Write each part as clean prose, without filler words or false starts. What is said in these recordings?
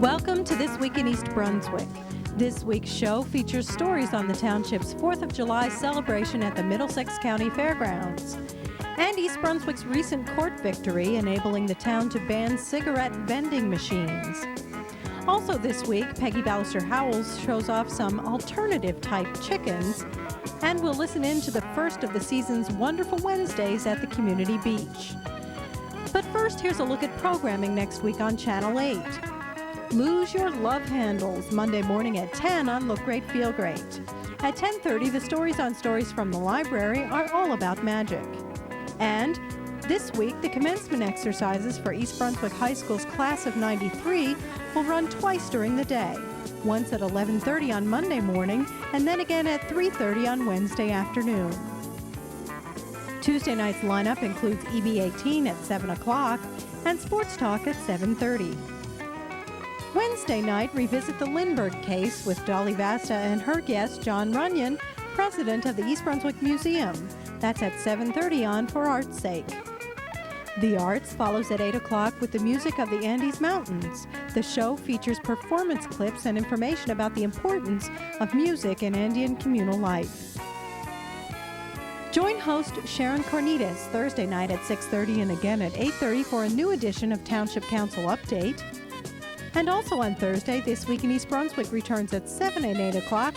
Welcome to This Week in East Brunswick. This week's show features stories on the Township's 4th of July celebration at the Middlesex County Fairgrounds and East Brunswick's recent court victory enabling the town to ban cigarette vending machines. Also this week, Pegi Howells shows off some alternative-type chickens, and we'll listen in to the first of the season's Wonderful Wednesdays at the community beach. But first, here's a look at programming next week on Channel 8. Lose Your Love Handles, Monday morning at 10 on Look Great, Feel Great. At 10:30, the Stories on Stories from the library are all about magic. And this week, the commencement exercises for East Brunswick High School's class of 93 will run twice during the day, once at 11:30 on Monday morning and then again at 3:30 on Wednesday afternoon. Tuesday night's lineup includes EB18 at 7 o'clock and Sports Talk at 7:30. Wednesday night, revisit the Lindbergh case with Dolly Vasta and her guest, John Runyon, president of the East Brunswick Museum. That's at 7:30 on For Art's Sake. The Arts follows at 8 o'clock with the music of the Andes Mountains. The show features performance clips and information about the importance of music in Andean communal life. Join host Sharon Cornitas Thursday night at 6:30 and again at 8:30 for a new edition of Township Council Update. And also on Thursday, This Week in East Brunswick returns at 7 and 8 o'clock,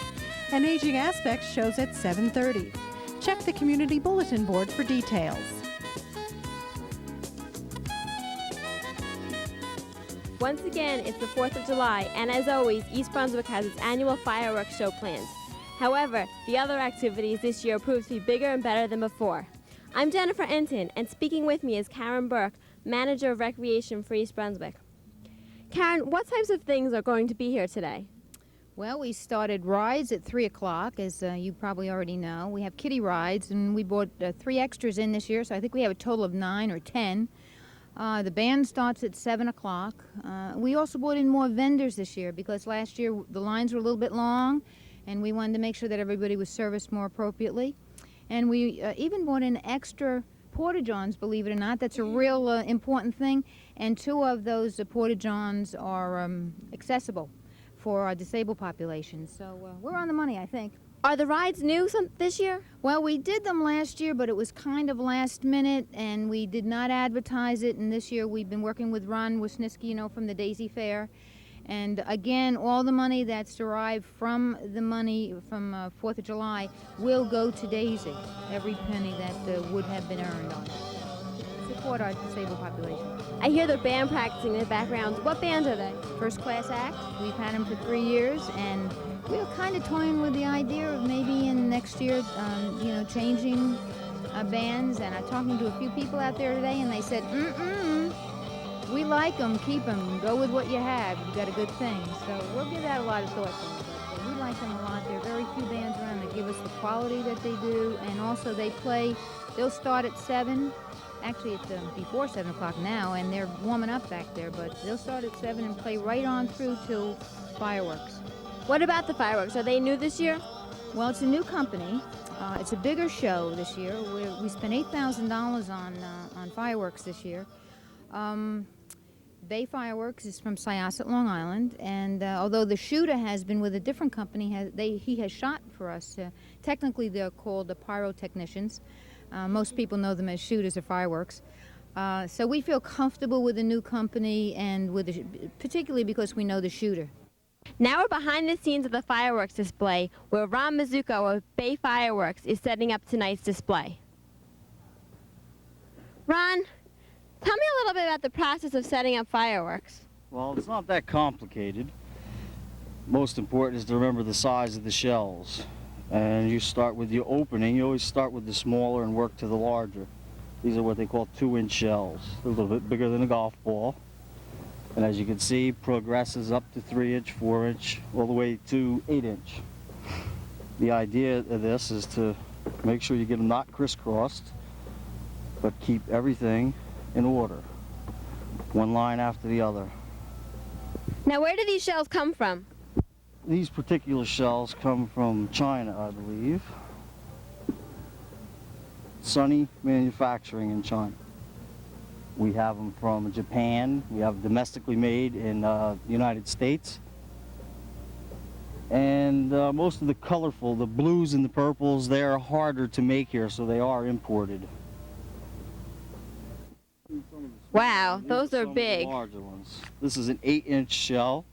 and Aging Aspects shows at 7:30. Check the community bulletin board for details. Once again, it's the 4th of July, and as always, East Brunswick has its annual fireworks show planned. However, the other activities this year proved to be bigger and better than before. I'm Jennifer Enton, and speaking with me is Karen Burke, Manager of Recreation for East Brunswick. Karen, what types of things are going to be here today? Well, we started rides at 3 o'clock, as you probably already know. We have kiddie rides, and we brought 3 extras in this year, so I think we have a total of 9 or 10. The band starts at 7 o'clock. We also brought in more vendors this year because last year the lines were a little bit long, and we wanted to make sure that everybody was serviced more appropriately. And we even brought in extra porta-johns, believe it or not. That's a real important thing. And 2 of those porta-johns are accessible for our disabled population. So we're on the money, I think. Are the rides new this year? Well, we did them last year, but it was kind of last minute, and we did not advertise it. And this year we've been working with Ron Wisniewski, from the Daisy Fair. And again, all the money that's derived from the money from 4th of July will go to Daisy. Every penny that would have been earned on it. Support our disabled population. I hear the band practicing in the background. What bands are they? First Class Act. We've had them for 3 years, and we're kind of toying with the idea of maybe in next year, changing bands. And I'm talking to a few people out there today, and they said, we like them, keep them, go with what you have. You've got a good thing. So we'll give that a lot of thought to. But we like them a lot. There are very few bands around that give us the quality that they do, and also they'll start at 7. Actually, it's before 7 o'clock now, and they're warming up back there, but they'll start at 7 and play right on through till fireworks. What about the fireworks? Are they new this year? Well, it's a new company. It's a bigger show this year. We spent $8,000 on fireworks this year. Bay Fireworks is from Syosset, Long Island, and although the shooter has been with a different company, he has shot for us. Technically, they're called the pyrotechnicians. Most people know them as shooters of fireworks. So we feel comfortable with the new company, and particularly because we know the shooter. Now we're behind the scenes of the fireworks display, where Ron Mizuko of Bay Fireworks is setting up tonight's display. Ron, tell me a little bit about the process of setting up fireworks. Well, it's not that complicated. Most important is to remember the size of the shells. And you start with your opening. You always start with the smaller and work to the larger. These are what they call 2-inch shells. They're a little bit bigger than a golf ball. And as you can see, progresses up to 3-inch, 4-inch, all the way to 8-inch. The idea of this is to make sure you get them not crisscrossed, but keep everything in order, one line after the other. Now, where do these shells come from? These particular shells come from China, I believe. Sunny Manufacturing in China. We have them from Japan. We have domestically made in the United States. And most of the colorful, the blues and the purples, they're harder to make here, so they are imported. Wow, those are Some of the big. larger ones. This is an 8-inch shell,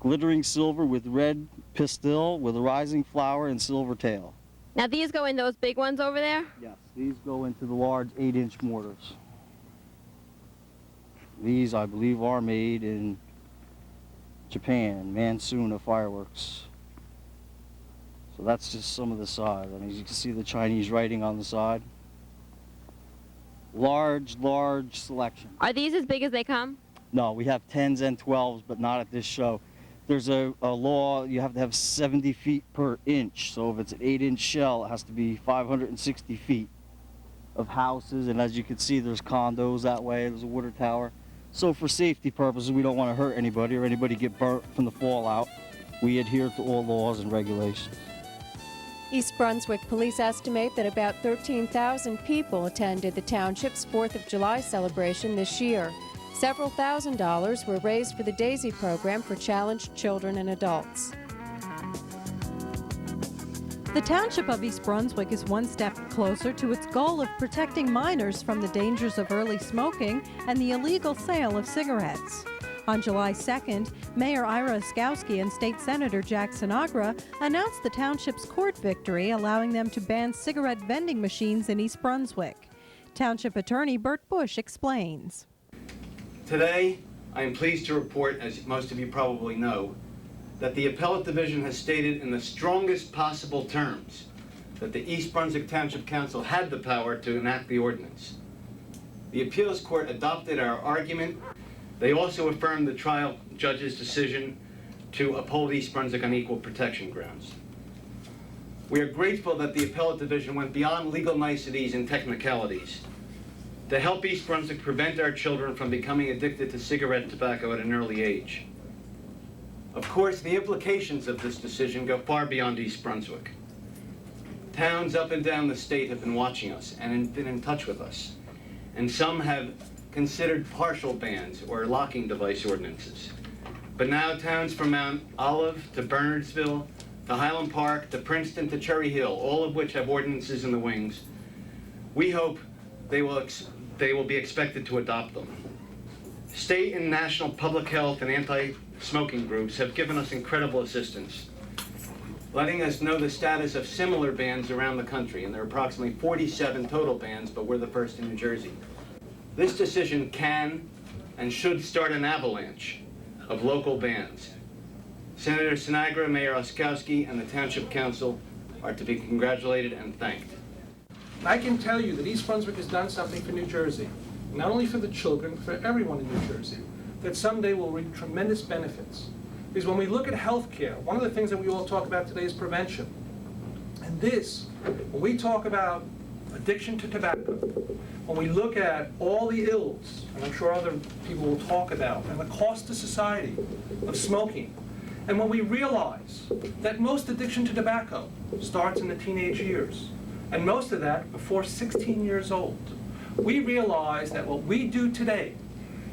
glittering silver with red pistil with a rising flower and silver tail. Now these go in those big ones over there? Yes, these go into the large 8-inch mortars. These, I believe, are made in Japan, Mansuna Fireworks. So that's just some of the size. I mean, you can see the Chinese writing on the side. Large, large selection. Are these as big as they come? No, we have 10s and 12s, but not at this show. There's a law, you have to have 70 feet per inch. So if it's an 8-inch shell, it has to be 560 feet of houses. And as you can see, there's condos that way. There's a water tower. So for safety purposes, we don't want to hurt anybody or anybody get burnt from the fallout. We adhere to all laws and regulations. East Brunswick police estimate that about 13,000 people attended the township's 4th of July celebration this year. Several $1,000s were raised for the DAISY program for challenged children and adults. The Township of East Brunswick is one step closer to its goal of protecting minors from the dangers of early smoking and the illegal sale of cigarettes. On July 2nd, Mayor Ira Oskowski and State Senator Jack Sinagra announced the township's court victory, allowing them to ban cigarette vending machines in East Brunswick. Township Attorney Bert Bush explains. Today, I am pleased to report, as most of you probably know, that the Appellate Division has stated in the strongest possible terms that the East Brunswick Township Council had the power to enact the ordinance. The appeals court adopted our argument. They also affirmed the trial judge's decision to uphold East Brunswick on equal protection grounds. We are grateful that the Appellate Division went beyond legal niceties and technicalities to help East Brunswick prevent our children from becoming addicted to cigarette tobacco at an early age. Of course, the implications of this decision go far beyond East Brunswick. Towns up and down the state have been watching us and been in touch with us, and some have considered partial bans or locking device ordinances. But now towns from Mount Olive to Bernardsville to Highland Park to Princeton to Cherry Hill, all of which have ordinances in the wings, we hope they will be expected to adopt them. State and national public health and anti-smoking groups have given us incredible assistance, letting us know the status of similar bans around the country, and there are approximately 47 total bans, but we're the first in New Jersey. This decision can and should start an avalanche of local bans. Senator Sinagra, Mayor Oskowski, and the Township Council are to be congratulated and thanked. I can tell you that East Brunswick has done something for New Jersey, not only for the children, but for everyone in New Jersey, that someday will reap tremendous benefits. Because when we look at health care, one of the things that we all talk about today is prevention. And this, when we talk about addiction to tobacco, when we look at all the ills, and I'm sure other people will talk about, and the cost to society of smoking, and when we realize that most addiction to tobacco starts in the teenage years, and most of that before 16 years old, we realize that what we do today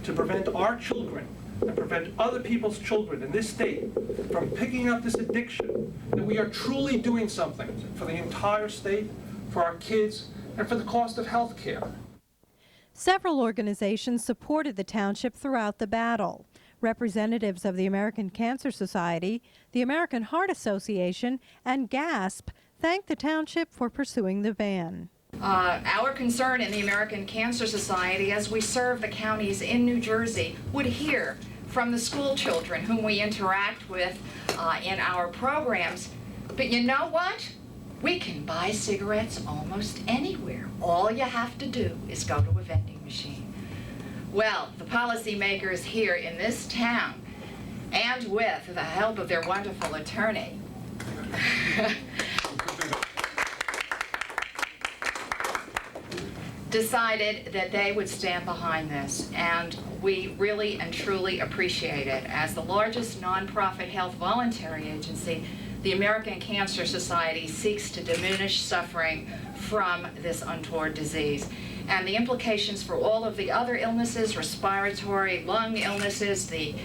to prevent our children and prevent other people's children in this state from picking up this addiction, that we are truly doing something for the entire state, for our kids, and for the cost of health care. Several organizations supported the township throughout the battle. Representatives of the American Cancer Society, the American Heart Association, and GASP thanked the township for pursuing the ban. Our concern in the American Cancer Society, as we serve the counties in New Jersey, would hear from the school children whom we interact with in our programs. But you know what? We can buy cigarettes almost anywhere. All you have to do is go to a vending machine. Well, the policymakers here in this town, and with the help of their wonderful attorney, decided that they would stand behind this, and we really and truly appreciate it. As the largest nonprofit health voluntary agency, the American Cancer Society seeks to diminish suffering from this untoward disease. And the implications for all of the other illnesses, respiratory, lung illnesses, the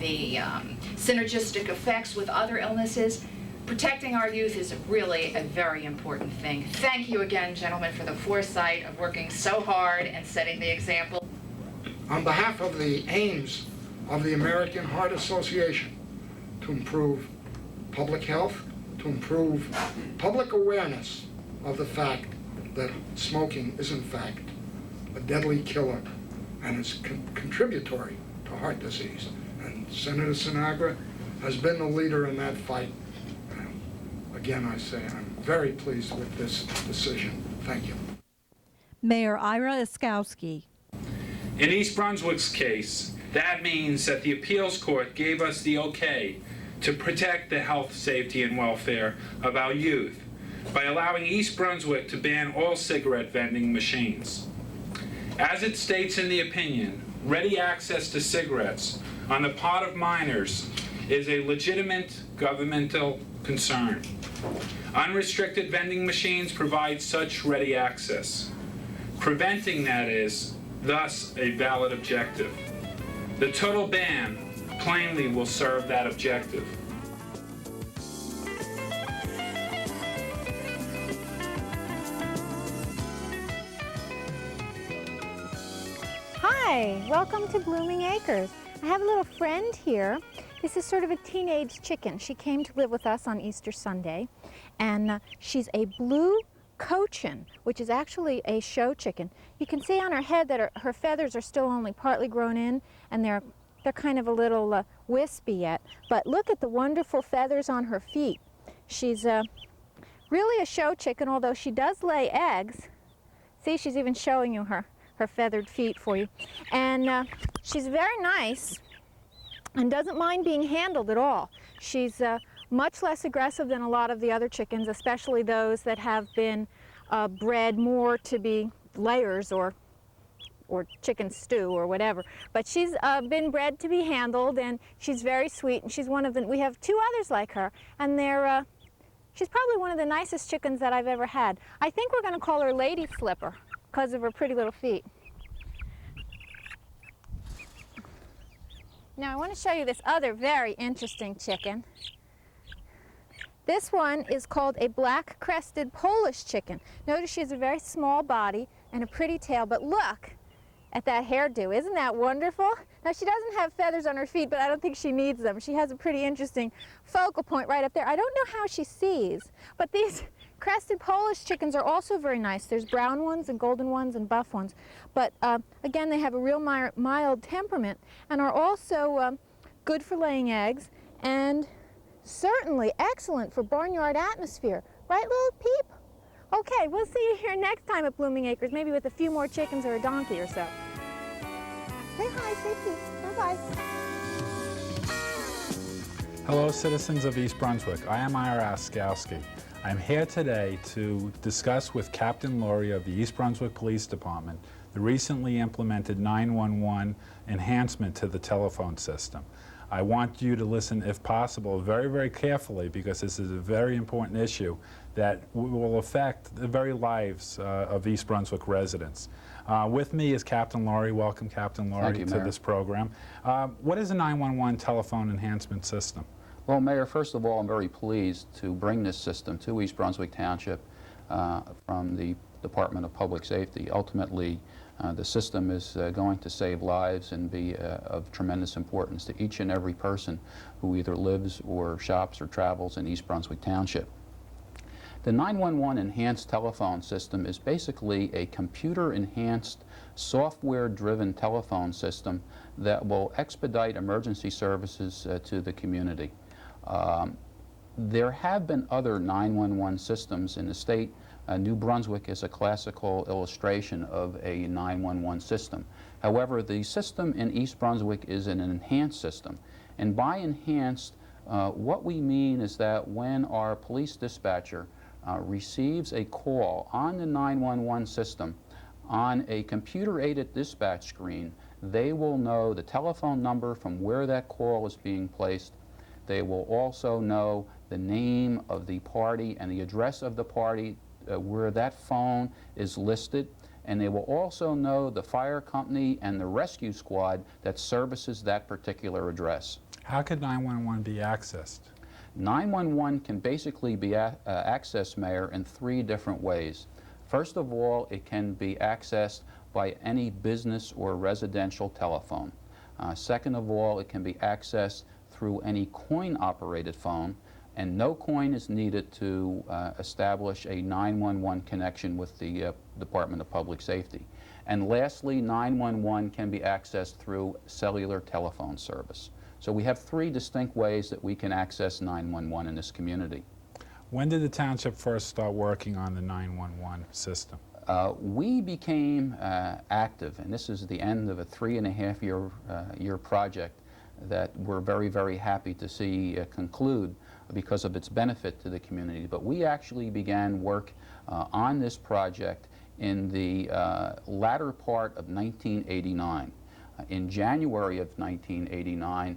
synergistic effects with other illnesses, protecting our youth is really a very important thing. Thank you again, gentlemen, for the foresight of working so hard and setting the example. On behalf of the aims of the American Heart Association to improve public health, to improve public awareness of the fact that smoking is in fact a deadly killer and is contributory to heart disease. And Senator Sinagra has been the leader in that fight. Again, I say I'm very pleased with this decision. Thank you. Mayor Ira Iskowski. In East Brunswick's case, that means that the appeals court gave us the okay to protect the health, safety, and welfare of our youth by allowing East Brunswick to ban all cigarette vending machines. As it states in the opinion, ready access to cigarettes on the part of minors is a legitimate governmental concern. Unrestricted vending machines provide such ready access. Preventing that is, thus, a valid objective. The total ban plainly will serve that objective. Hi, welcome to Blooming Acres. I have a little friend here. This is sort of a teenage chicken. She came to live with us on Easter Sunday, and she's a blue cochin, which is actually a show chicken. You can see on her head that her feathers are still only partly grown in, and they're kind of a little wispy yet. But look at the wonderful feathers on her feet. She's really a show chicken, although she does lay eggs. See, she's even showing you her feathered feet for you. And she's very nice and doesn't mind being handled at all. She's much less aggressive than a lot of the other chickens, especially those that have been bred more to be layers or chicken stew or whatever. But she's been bred to be handled, and she's very sweet, and she's one of the, we have two others like her, and they're, she's probably one of the nicest chickens that I've ever had. I think we're going to call her Lady Slipper because of her pretty little feet. Now I want to show you this other very interesting chicken. This one is called a black-crested Polish chicken. Notice she has a very small body and a pretty tail, but look at that hairdo. Isn't that wonderful? Now she doesn't have feathers on her feet, but I don't think she needs them. She has a pretty interesting focal point right up there. I don't know how she sees, but these crested Polish chickens are also very nice. There's brown ones and golden ones and buff ones. But again, they have a real mild temperament and are also good for laying eggs and certainly excellent for barnyard atmosphere. Right, little peep? Okay, we'll see you here next time at Blooming Acres, maybe with a few more chickens or a donkey or so. Say hi, say peep. Bye-bye. Hello, citizens of East Brunswick. I am Ira Iskowski. I'm here today to discuss with Captain Laurie of the East Brunswick Police Department the recently implemented 911 enhancement to the telephone system. I want you to listen, if possible, very, very carefully, because this is a very important issue that will affect the very lives of East Brunswick residents. With me is Captain Laurie. Welcome, Captain Laurie, to this program. What is a 911 telephone enhancement system? Well, Mayor, first of all, I'm very pleased to bring this system to East Brunswick Township from the Department of Public Safety. Ultimately, the system is going to save lives and be of tremendous importance to each and every person who either lives or shops or travels in East Brunswick Township. The 911 enhanced telephone system is basically a computer-enhanced, software-driven telephone system that will expedite emergency services to the community. There have been other 911 systems in the state. New Brunswick is a classical illustration of a 911 system. However, the system in East Brunswick is an enhanced system. And by enhanced, what we mean is that when our police dispatcher receives a call on the 911 system, on a computer-aided dispatch screen, they will know the telephone number from where that call is being placed. They will also know the name of the party and the address of the party where that phone is listed, and they will also know the fire company and the rescue squad that services that particular address. How could 911 be accessed? 911 can basically be accessed, Mayor, in 3 different ways. First of all, it can be accessed by any business or residential telephone. Second of all, it can be accessed through any coin-operated phone, and no coin is needed to establish a 911 connection with the Department of Public Safety. And lastly, 911 can be accessed through cellular telephone service. So we have 3 distinct ways that we can access 911 in this community. When did the township first start working on the 911 system? We became active, and this is the end of a 3.5-year project that we're very, very happy to see conclude because of its benefit to the community. But we actually began work on this project in the latter part of 1989. In January of 1989,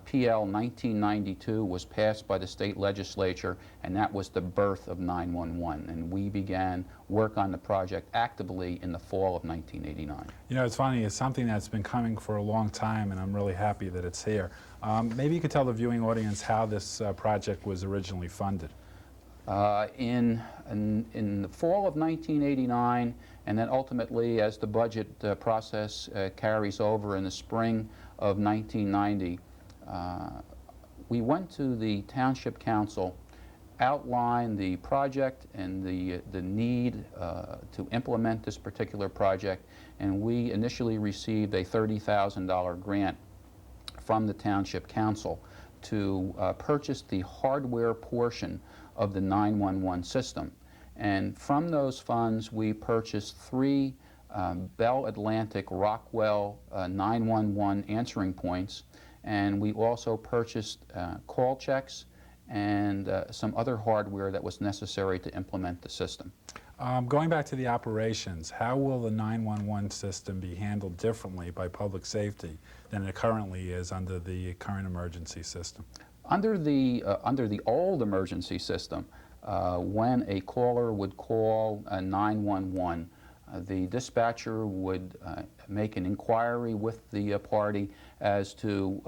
PL 1992 was passed by the state legislature, and that was the birth of 911. And we began work on the project actively in the fall of 1989. You know, it's funny, it's something that's been coming for a long time, and I'm really happy that it's here. Maybe you could tell the viewing audience how this project was originally funded. In the fall of 1989, and then ultimately as the budget process carries over in the spring of 1990, we went to the Township Council, outlined the project and the need to implement this particular project, and we initially received a $30,000 grant from the Township Council to purchase the hardware portion of the 911 system. And from those funds, we purchased 3 Bell Atlantic Rockwell 911 answering points, and we also purchased call checks and some other hardware that was necessary to implement the system. Going back to the operations, how will the 911 system be handled differently by public safety than it currently is under the current emergency system? Under the old emergency system, when a caller would call 911, the dispatcher would make an inquiry with the party as to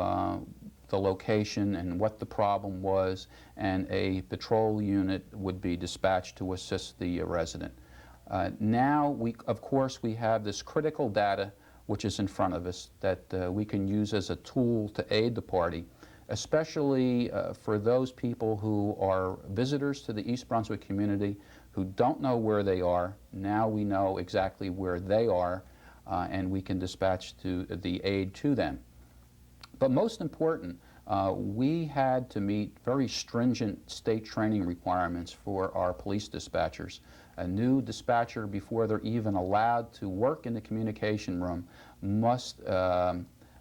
the location and what the problem was, and a patrol unit would be dispatched to assist the resident. Now, of course, we have this critical data which is in front of us that we can use as a tool to aid the party, especially for those people who are visitors to the East Brunswick community who don't know where they are. Now we know exactly where they are, and we can dispatch the aid to them. But most important, we had to meet very stringent state training requirements for our police dispatchers. A new dispatcher, before they're even allowed to work in the communication room, must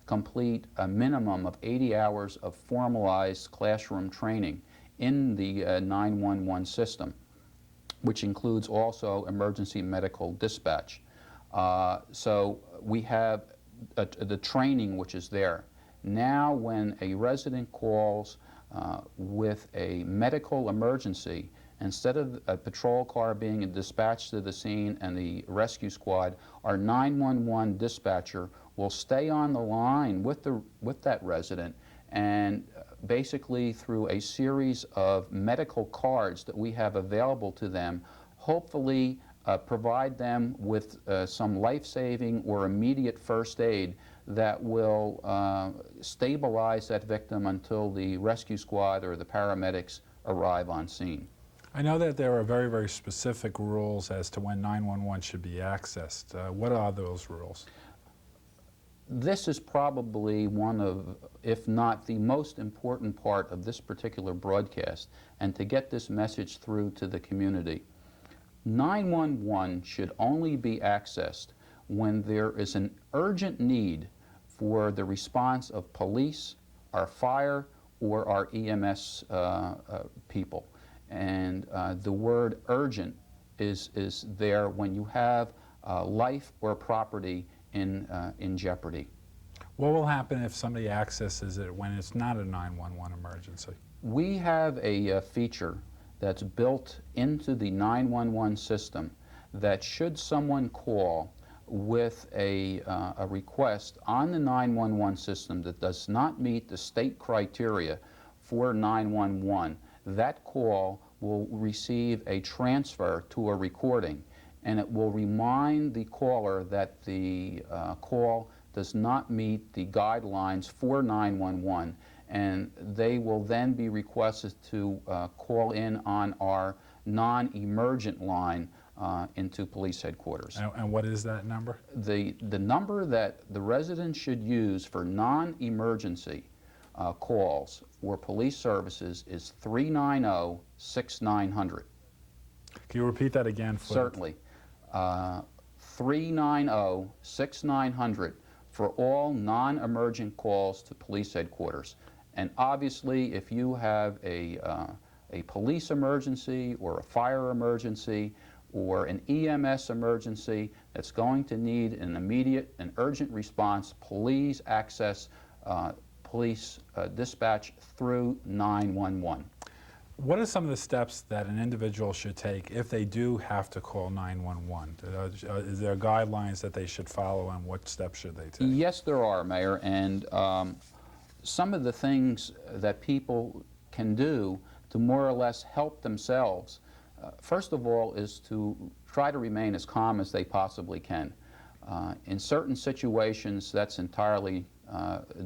complete a minimum of 80 hours of formalized classroom training in the 911 system, which includes also emergency medical dispatch. So we have the training which is there. Now when a resident calls with a medical emergency, instead of a patrol car being dispatched to the scene and the rescue squad, our 911 dispatcher will stay on the line with that resident, and basically through a series of medical cards that we have available to them, hopefully provide them with some life-saving or immediate first aid that will stabilize that victim until the rescue squad or the paramedics arrive on scene. I know that there are very, very specific rules as to when 911 should be accessed. What are those rules? This is probably one of, if not the most important part of this particular broadcast, and to get this message through to the community. 911 should only be accessed when there is an urgent need for the response of police, our fire, or our EMS people. And the word urgent is there when you have life or property in jeopardy. What will happen if somebody accesses it when it's not a 911 emergency? We have a feature that's built into the 911 system that should someone call with a request on the 911 system that does not meet the state criteria for 911, that call will receive a transfer to a recording, and it will remind the caller that the call does not meet the guidelines for 911, and they will then be requested to call in on our non-emergent line into police headquarters. And what is that number? The number that the residents should use for non-emergency calls for police services is 390-6900. Can you repeat that again? Certainly. 390-6900 for all non-emergent calls to police headquarters. And obviously, if you have a police emergency or a fire emergency or an EMS emergency that's going to need an immediate and urgent response, please access police dispatch through 911. What are some of the steps that an individual should take if they do have to call 911? Is there guidelines that they should follow, and what steps should they take? Yes, there are, Mayor, and some of the things that people can do to more or less help themselves, first of all, is to try to remain as calm as they possibly can. In certain situations, that's entirely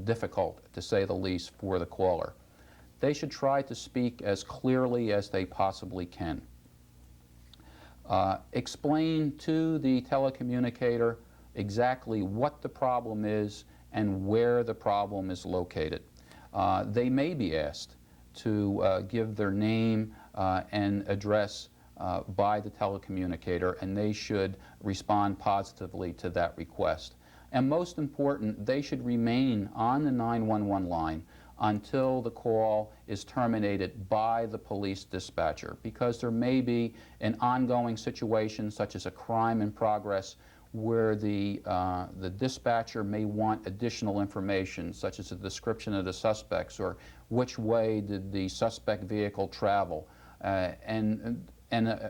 difficult, to say the least, for the caller. They should try to speak as clearly as they possibly can. Explain to the telecommunicator exactly what the problem is and where the problem is located. They may be asked to give their name and address by the telecommunicator, and they should respond positively to that request. And most important, they should remain on the 911 line until the call is terminated by the police dispatcher, because there may be an ongoing situation such as a crime in progress where the dispatcher may want additional information, such as a description of the suspects or which way did the suspect vehicle travel, and an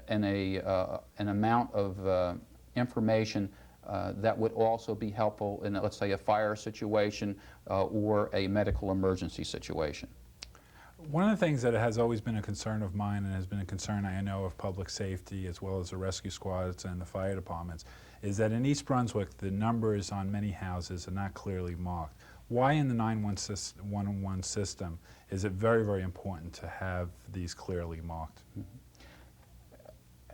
amount of information that would also be helpful in, let's say, a fire situation or a medical emergency situation. One of the things that has always been a concern of mine, and has been a concern I know of public safety as well as the rescue squads and the fire departments, is that in East Brunswick the numbers on many houses are not clearly marked. Why in the 911 system is it very, very important to have these clearly marked?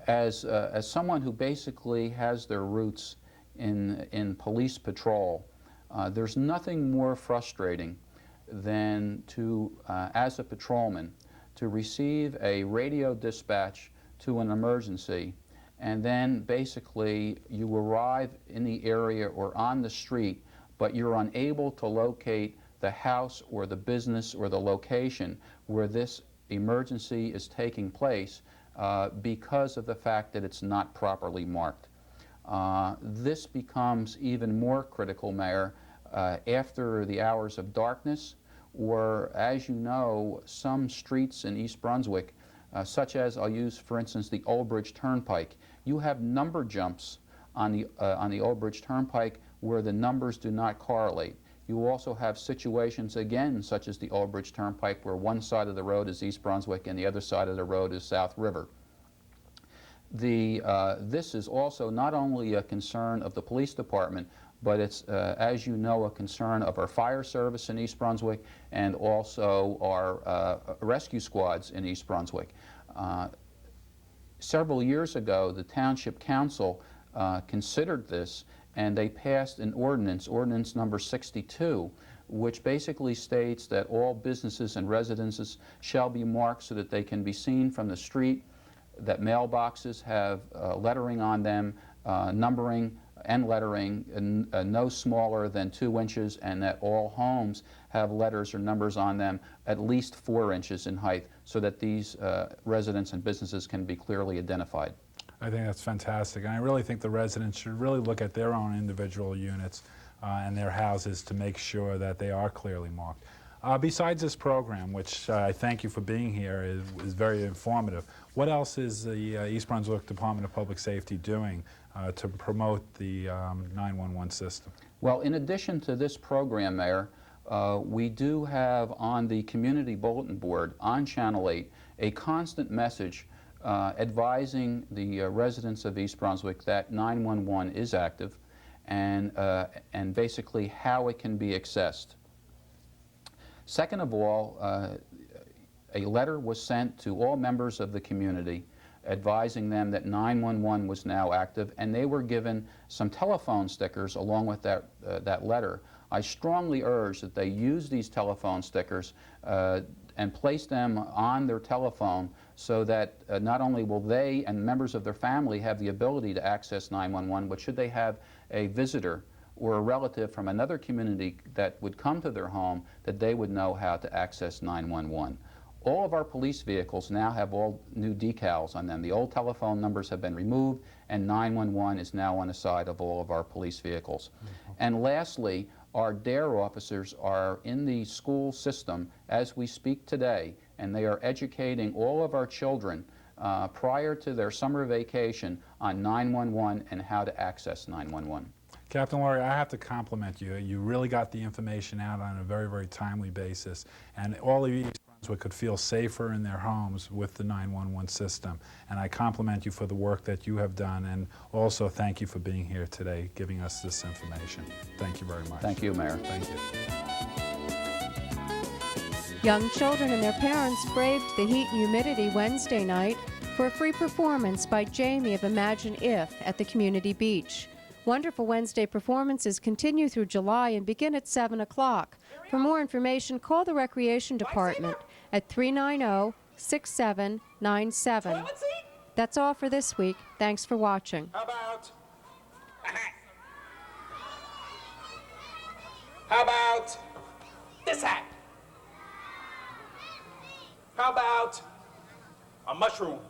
As someone who basically has their roots in police patrol, there's nothing more frustrating than to, as a patrolman, to receive a radio dispatch to an emergency, and then basically you arrive in the area or on the street, but you're unable to locate the house or the business or the location where this emergency is taking place because of the fact that it's not properly marked. This becomes even more critical, Mayor, after the hours of darkness, or, as you know, some streets in East Brunswick, such as, I'll use, for instance, the Old Bridge Turnpike. You have number jumps on the Old Bridge Turnpike where the numbers do not correlate. You also have situations, again, such as the Old Bridge Turnpike, where one side of the road is East Brunswick and the other side of the road is South River. This is also not only a concern of the police department, but it's, as you know, a concern of our fire service in East Brunswick and also our rescue squads in East Brunswick. Several years ago, the Township Council considered this, and they passed an ordinance, ordinance number 62, which basically states that all businesses and residences shall be marked so that they can be seen from the street, that mailboxes have lettering on them, numbering and lettering no smaller than 2 inches, and that all homes have letters or numbers on them at least 4 inches in height, so that these residents and businesses can be clearly identified. I think that's fantastic, and I really think the residents should really look at their own individual units and their houses to make sure that they are clearly marked. Besides this program, which I thank you for being here, is very informative, what else is the East Brunswick Department of Public Safety doing to promote the 911 system? Well, in addition to this program, Mayor, we do have on the community bulletin board on Channel 8 a constant message advising the residents of East Brunswick that 911 is active and basically how it can be accessed. Second of all, a letter was sent to all members of the community advising them that 911 was now active, and they were given some telephone stickers along with that letter. I strongly urge that they use these telephone stickers and place them on their telephone so that not only will they and members of their family have the ability to access 911, but should they have a visitor or a relative from another community that would come to their home, that they would know how to access 911. All of our police vehicles now have all new decals on them. The old telephone numbers have been removed, and 911 is now on the side of all of our police vehicles. And lastly, our DARE officers are in the school system as we speak today, and they are educating all of our children prior to their summer vacation on 911 and how to access 911. Captain Laurie, I have to compliment you. You really got the information out on a very, very timely basis, and all of East Brunswick could feel safer in their homes with the 911 system. And I compliment you for the work that you have done, and also thank you for being here today, giving us this information. Thank you very much. Thank you, Mayor. Thank you. Young children and their parents braved the heat and humidity Wednesday night for a free performance by Jamie of Imagine If at the community beach. Wonderful Wednesday performances continue through July and begin at 7 o'clock. For more information, call the Recreation Department at 390-6797. That's all for this week. Thanks for watching. How about a hat? How about this hat? How about a mushroom?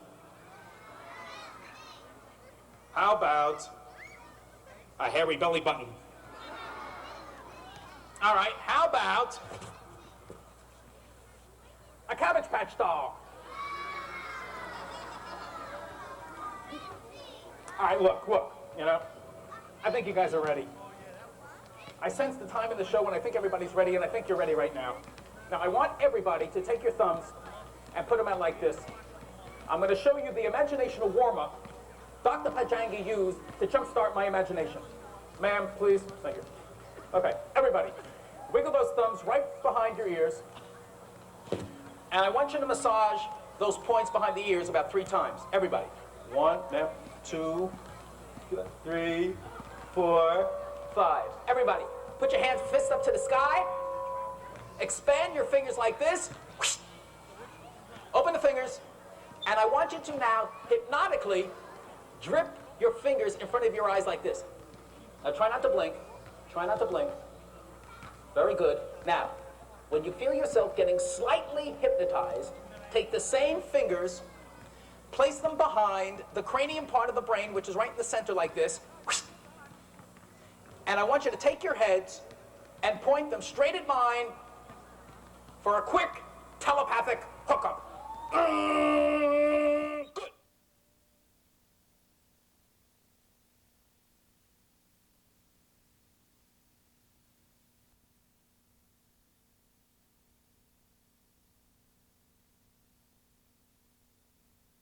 How about a hairy belly button? All right, how about a Cabbage Patch doll? All right, look, you know, I think you guys are ready. I sense the time in the show when I think everybody's ready, and I think you're ready right now. Now, I want everybody to take your thumbs and put them out like this. I'm going to show you the imaginational warm-up Dr. Pegi used to jumpstart my imagination. Ma'am, please. Thank you. Okay, everybody, wiggle those thumbs right behind your ears. And I want you to massage those points behind the ears about 3 times. Everybody. 1, 2, 3, 4, 5. Everybody, put your hands, fists up to the sky. Expand your fingers like this. Open the fingers. And I want you to now hypnotically drip your fingers in front of your eyes like this. Now try not to blink. Try not to blink. Very good. Now, when you feel yourself getting slightly hypnotized, take the same fingers, place them behind the cranium part of the brain, which is right in the center like this. And I want you to take your heads and point them straight at mine for a quick telepathic hookup.